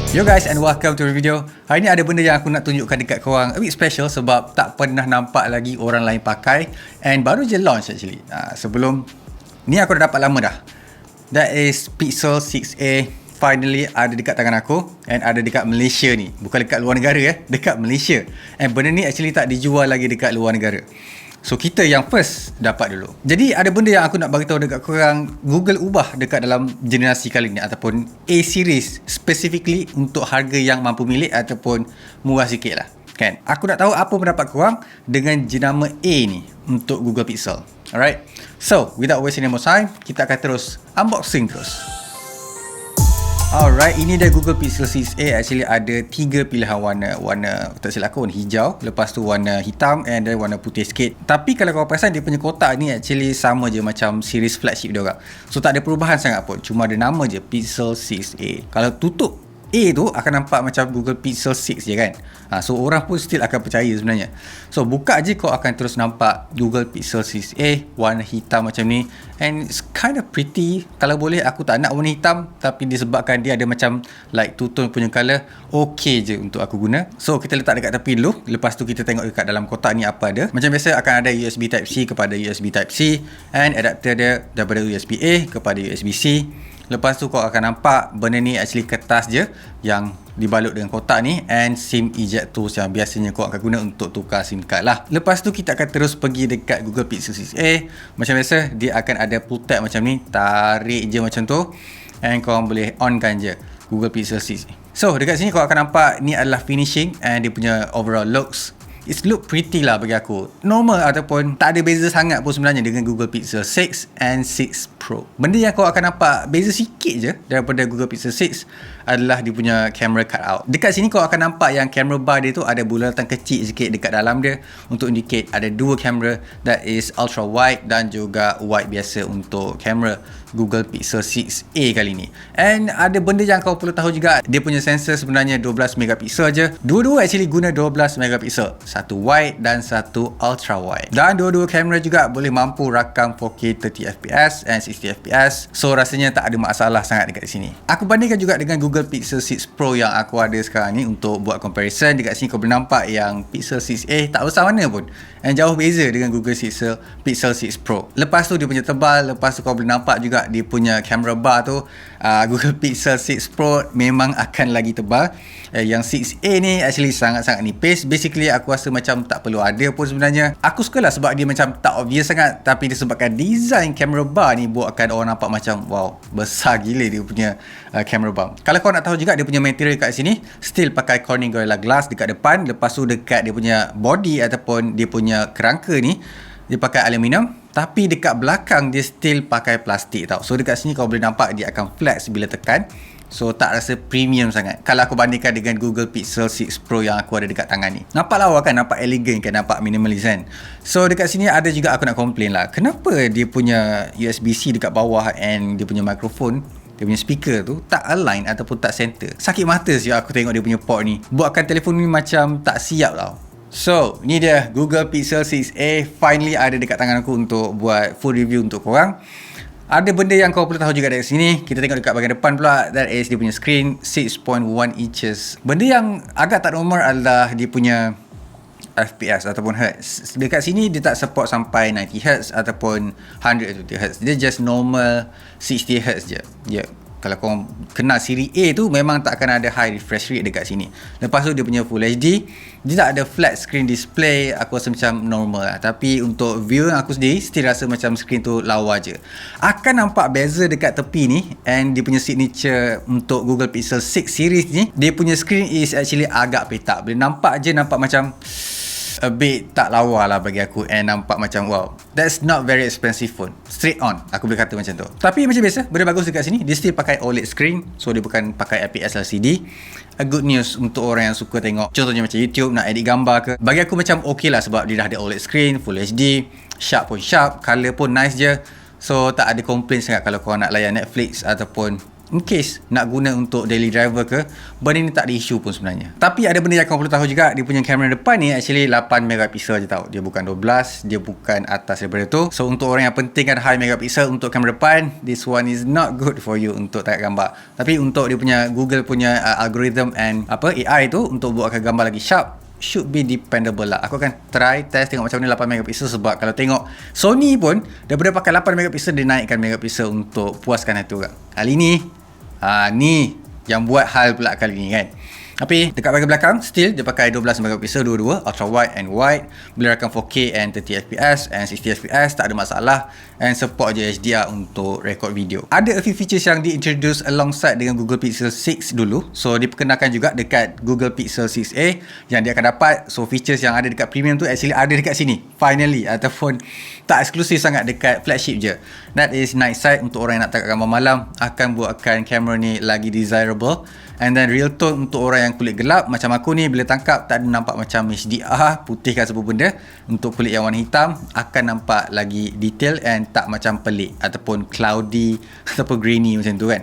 Yo guys and welcome to the video. Hari ni ada benda yang aku nak tunjukkan dekat korang, a bit special sebab tak pernah nampak lagi orang lain pakai and baru je launch actually. Sebelum ni aku dah dapat lama dah. That is Pixel 6a, finally ada dekat tangan aku and ada dekat Malaysia ni. Bukan dekat luar negara dekat Malaysia. And benda ni actually tak dijual lagi dekat luar negara. So kita yang first dapat dulu. Jadi ada benda yang aku nak bagi tahu dekat korang, Google ubah dekat dalam generasi kali ni ataupun A series specifically untuk harga yang mampu milik ataupun murah sikit lah kan. Aku nak tahu apa pendapat korang dengan jenama A ni untuk Google Pixel. Alright. So without wasting any more time, kita akan terus unboxing terus. Alright, ini dia Google Pixel 6a. Actually ada 3 pilihan warna. Warna, tak silap aku, warna hijau, lepas tu warna hitam and then warna putih sikit. Tapi kalau kau perasan, dia punya kotak ni actually sama je macam series flagship dia orang. So tak ada perubahan sangat pun, cuma ada nama je Pixel 6a. Kalau tutup A tu akan nampak macam Google Pixel 6 je kan. So orang pun still akan percaya sebenarnya. So buka je kau akan terus nampak Google Pixel 6a warna hitam macam ni. And it's kind of pretty. Kalau boleh aku tak nak warna hitam, tapi disebabkan dia ada macam like two-tone punya colour, okay je untuk aku guna. So kita letak dekat tepi dulu. Lepas tu kita tengok dekat dalam kotak ni apa ada. Macam biasa akan ada USB Type-C kepada USB Type-C and adapter dia daripada USB-A kepada USB-C. Lepas tu kau akan nampak benda ni actually kertas je yang dibalut dengan kotak ni and SIM eject tools yang biasanya kau akan guna untuk tukar SIM card lah. Lepas tu kita akan terus pergi dekat Google Pixel 6a. Macam biasa dia akan ada pull tab macam ni, tarik je macam tu and kau boleh on kan je Google Pixel 6. So dekat sini kau akan nampak ni adalah finishing and dia punya overall looks. It look pretty lah bagi aku. Normal ataupun tak ada beza sangat pun sebenarnya dengan Google Pixel 6 and 6 Pro. Benda yang kau akan nampak beza sikit je daripada Google Pixel 6 adalah dia punya camera cutout. Dekat sini kau akan nampak yang camera bar dia tu ada bulatan kecil sikit dekat dalam dia untuk indicate ada dua kamera, that is ultra wide dan juga wide biasa untuk kamera Google Pixel 6a kali ni. And ada benda yang kau perlu tahu juga, dia punya sensor sebenarnya 12 megapiksel je. Dua-dua actually guna 12 megapiksel. Satu wide dan satu ultra wide. Dan dua-dua kamera juga boleh mampu rakam 4K 30fps and 60fps. So rasanya tak ada masalah sangat dekat sini. Aku bandingkan juga dengan Google Pixel 6 Pro yang aku ada sekarang ni untuk buat comparison. Dekat sini kau boleh nampak yang Pixel 6a tak besar mana pun. And jauh beza dengan Google Pixel 6 Pro. Lepas tu dia punya tebal. Lepas tu kau boleh nampak juga dia punya camera bar tu, Google Pixel 6 Pro memang akan lagi tebal. Yang 6a ni actually sangat-sangat nipis. Basically aku rasa macam tak perlu ada pun sebenarnya. Aku sukalah sebab dia macam tak obvious sangat, tapi disebabkan design camera bar ni buatkan orang nampak macam wow, besar gila dia punya camera bar. Kalau kau nak tahu juga dia punya material kat sini, still pakai Corning Gorilla Glass dekat depan. Lepas tu dekat dia punya body ataupun dia punya kerangka ni, dia pakai aluminium, tapi dekat belakang dia still pakai plastik tau. So dekat sini kau boleh nampak dia akan flex bila tekan. So tak rasa premium sangat kalau aku bandingkan dengan Google Pixel 6 Pro yang aku ada dekat tangan ni. Nampak lawa kan, nampak elegan kan, nampak minimalis kan. So dekat sini ada juga aku nak complain lah, kenapa dia punya USB-C dekat bawah and dia punya mikrofon, dia punya speaker tu tak align ataupun tak center. Sakit mata sih aku tengok dia punya port ni. Buatkan telefon ni macam tak siap tau. So ni dia Google Pixel 6a finally ada dekat tangan aku untuk buat full review untuk korang. Ada benda yang kau perlu tahu juga dari sini. Kita tengok dekat bahagian depan pula, that is dia punya screen 6.1 inches. Benda yang agak tak normal adalah dia punya FPS ataupun Hertz. Dekat sini dia tak support sampai 90Hz ataupun 120Hz. Dia just normal 60Hz je. Ya. Kalau kau kena siri A tu memang tak akan ada high refresh rate dekat sini. Lepas tu dia punya Full HD, dia tak ada flat screen display. Aku rasa macam normal lah. Tapi untuk viewer aku sendiri still rasa macam screen tu lawa je. Akan nampak beza dekat tepi ni. And dia punya signature untuk Google Pixel 6 series ni, dia punya screen is actually agak petak. Boleh nampak je, nampak macam a bit tak lawa lah bagi aku. And nampak macam wow, that's not very expensive phone. Straight on, aku boleh kata macam tu. Tapi macam biasa, benda bagus dekat sini, dia still pakai OLED screen. So dia bukan pakai IPS LCD. A good news untuk orang yang suka tengok, contohnya macam YouTube, nak edit gambar ke. Bagi aku macam okay lah sebab dia dah ada OLED screen, Full HD, sharp pun sharp, color pun nice je. So tak ada complain sangat kalau kau nak layan Netflix ataupun in case nak guna untuk daily driver ke, benda ni tak ada isu pun sebenarnya. Tapi ada benda yang kau perlu tahu juga, dia punya kamera depan ni actually 8 megapixel je tau. Dia bukan 12, dia bukan atas daripada tu. So untuk orang yang pentingkan high megapixel untuk kamera depan, this one is not good for you untuk tangkap gambar. Tapi untuk dia punya Google punya algorithm and AI tu untuk buatkan gambar lagi sharp, should be dependable lah. Aku akan try test tengok macam mana 8 megapixel, sebab kalau tengok Sony pun daripada pakai 8 megapixel dia naikkan megapixel untuk puaskan hati orang. Kali ni ni yang buat hal pula kali ni kan. Tapi dekat bahagian belakang still dia pakai 12 megapixel dua-dua, ultra wide and wide, boleh rakam 4K and 30fps and 60fps, tak ada masalah, and support je HDR untuk record video. Ada a few features yang di-introduce alongside dengan Google Pixel 6 dulu. So diperkenalkan juga dekat Google Pixel 6a yang dia akan dapat. So features yang ada dekat premium tu actually ada dekat sini finally, ataupun tak eksklusif sangat dekat flagship je. That is night sight, untuk orang yang nak tangkap gambar malam, akan buatkan kamera ni lagi desirable. And then real tone untuk orang yang kulit gelap macam aku ni, bila tangkap tak ada nampak macam HDR, putihkan semua benda. Untuk kulit yang warna hitam akan nampak lagi detail and tak macam pelik ataupun cloudy ataupun grainy macam tu kan.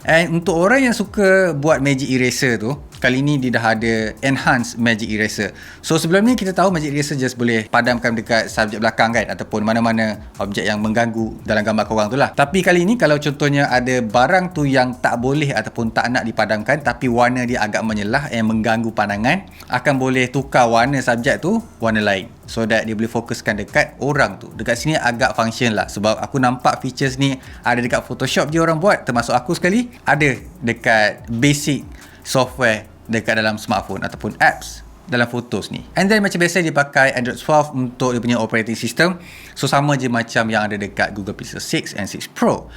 And untuk orang yang suka buat magic eraser tu, kali ni dia dah ada enhanced magic eraser. So sebelum ni kita tahu magic eraser just boleh padamkan dekat subjek belakang kan, ataupun mana-mana objek yang mengganggu dalam gambar korang tu lah. Tapi kali ni kalau contohnya ada barang tu yang tak boleh ataupun tak nak dipadamkan, tapi warna dia agak menyelah yang mengganggu pandangan, akan boleh tukar warna subjek tu warna lain, so that dia boleh fokuskan dekat orang tu. Dekat sini agak function lah, sebab aku nampak features ni ada dekat Photoshop je orang buat, termasuk aku sekali, ada dekat basic software dekat dalam smartphone ataupun apps dalam Photos ni. And then macam biasa dia pakai Android 12 untuk dia punya operating system. So sama je macam yang ada dekat Google Pixel 6 and 6 Pro.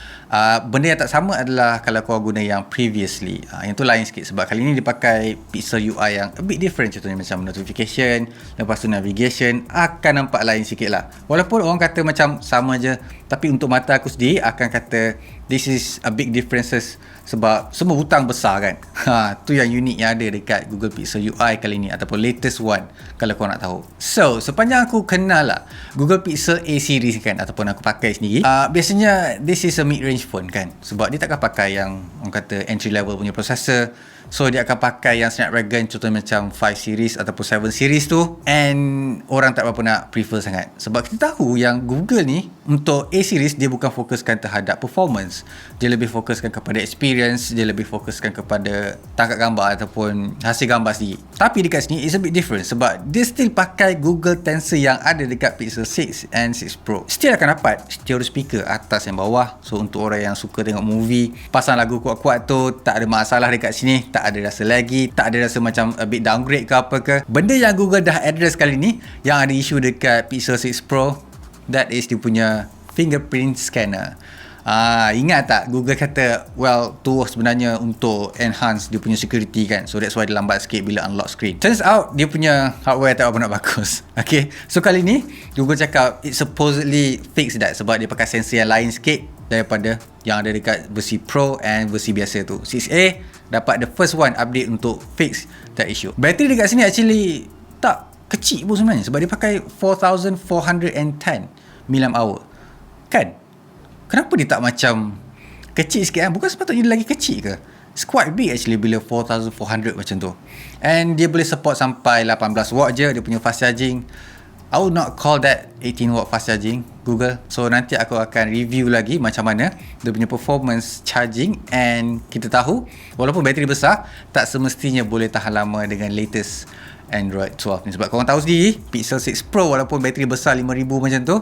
Benda yang tak sama adalah kalau kau guna yang previously. Yang tu lain sikit, sebab kali ni dia pakai Pixel UI yang a bit different. Contohnya macam notification, lepas tu navigation akan nampak lain sikit lah. Walaupun orang kata macam sama je, tapi untuk mata aku sendiri akan kata this is a big differences, sebab semua butang besar kan. Tu yang unik yang ada dekat Google Pixel UI kali ni, ataupun latest one kalau kau nak tahu. So sepanjang aku kenal lah Google Pixel A series kan, ataupun aku pakai sendiri, biasanya this is a mid-range phone kan, sebab dia takkan pakai yang orang kata entry level punya processor. So dia akan pakai yang Snapdragon, contohnya macam 5 series ataupun 7 series tu, and orang tak berapa nak prefer sangat, sebab kita tahu yang Google ni untuk A series dia bukan fokuskan terhadap performance, dia lebih fokuskan kepada experience, dia lebih fokuskan kepada tangkap gambar ataupun hasil gambar sendiri. Tapi dekat sini is a bit different, sebab dia still pakai Google Tensor yang ada dekat Pixel 6 and 6 Pro. Still akan dapat stereo speaker atas dan bawah. So untuk orang yang suka tengok movie, pasang lagu kuat-kuat tu, tak ada masalah dekat sini. Tak ada rasa lagi, tak ada rasa macam a bit downgrade ke apa ke. Benda yang Google dah address kali ni, yang ada isu dekat Pixel 6 Pro, that is dia punya fingerprint scanner. Ingat tak Google kata tu sebenarnya untuk enhance dia punya security kan, so that's why dia lambat sikit bila unlock screen. Turns out dia punya hardware tak apa nak bagus. Okay, so kali ni Google cakap it supposedly fix that, sebab dia pakai sensor yang lain sikit daripada yang ada dekat versi Pro and versi biasa tu. 6A dapat the first one update untuk fix that issue. Bateri dekat sini actually tak kecil pun sebenarnya, sebab dia pakai 4410 mAh kan. Kenapa dia tak macam kecil sikit kan? Bukan sepatutnya dia lagi kecil ke? It's quite big actually bila 4400 macam tu. And dia boleh support sampai 18 watt je dia punya fast charging. I would not call that 18 watt fast charging Google. So nanti aku akan review lagi macam mana dia punya performance charging. And kita tahu walaupun bateri besar, tak semestinya boleh tahan lama dengan latest Android 12 ni. Sebab korang tahu sendiri, Pixel 6 Pro walaupun bateri besar 5000 macam tu,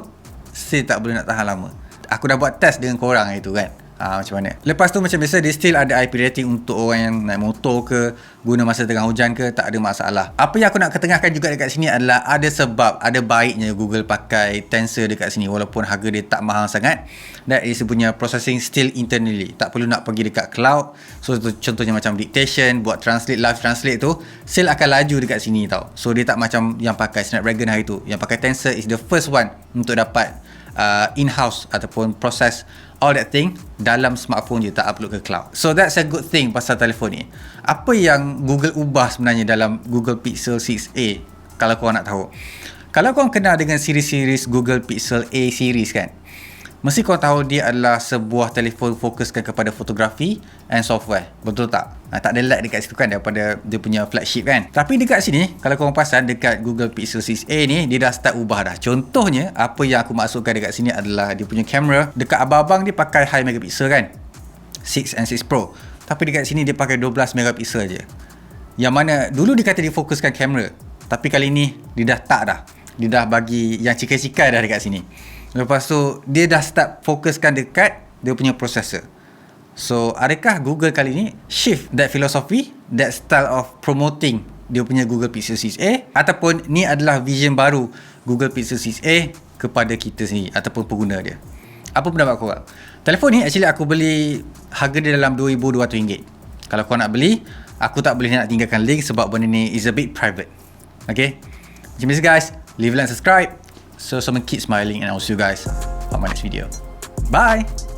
still tak boleh nak tahan lama. Aku dah buat test dengan korang itu kan. Macam mana. Lepas tu macam biasa, dia still ada IP rating untuk orang yang naik motor ke, guna masa tengah hujan ke, tak ada masalah. Apa yang aku nak ketengahkan juga dekat sini adalah ada sebab, ada baiknya Google pakai Tensor dekat sini walaupun harga dia tak mahal sangat. That is punya processing still internally, tak perlu nak pergi dekat cloud. So contohnya macam dictation, buat translate, live translate tu still akan laju dekat sini tau. So dia tak macam yang pakai Snapdragon hari tu. Yang pakai Tensor is the first one untuk dapat in-house ataupun proses all that thing dalam smartphone je, tak upload ke cloud. So that's a good thing pasal telefon ni. Apa yang Google ubah sebenarnya dalam Google Pixel 6a, kalau korang nak tahu? Kalau korang kenal dengan series-series Google Pixel A series kan, Mesti kau tahu dia adalah sebuah telefon fokuskan kepada fotografi and software. Betul tak? Tak ada lag dekat situ kan daripada dia punya flagship kan. Tapi dekat sini, kalau korang perasan dekat Google Pixel 6a ni, dia dah start ubah dah. Contohnya, apa yang aku maksudkan dekat sini adalah dia punya kamera. Dekat abang-abang dia pakai high megapixel kan, 6 and 6 Pro. Tapi dekat sini dia pakai 12 megapixel je. Yang mana dulu dia kata dia fokuskan kamera, tapi kali ni dia dah tak dah. Dia dah bagi yang cikai-cikai dah dekat sini. Lepas tu dia dah start fokuskan dekat dia punya processor. So adakah Google kali ni shift that philosophy, that style of promoting dia punya Google Pixel 6a, ataupun ni adalah vision baru Google Pixel 6a kepada kita sendiri ataupun pengguna dia? Apa pendapat korang? Telefon ni actually aku beli harga dia dalam RM2,200. Kalau kau nak beli, aku tak boleh nak tinggalkan link sebab benda ni is a bit private. Okay, macam biasa guys, leave a like and subscribe so someone keep smiling, and I'll see you guys on my next video. Bye.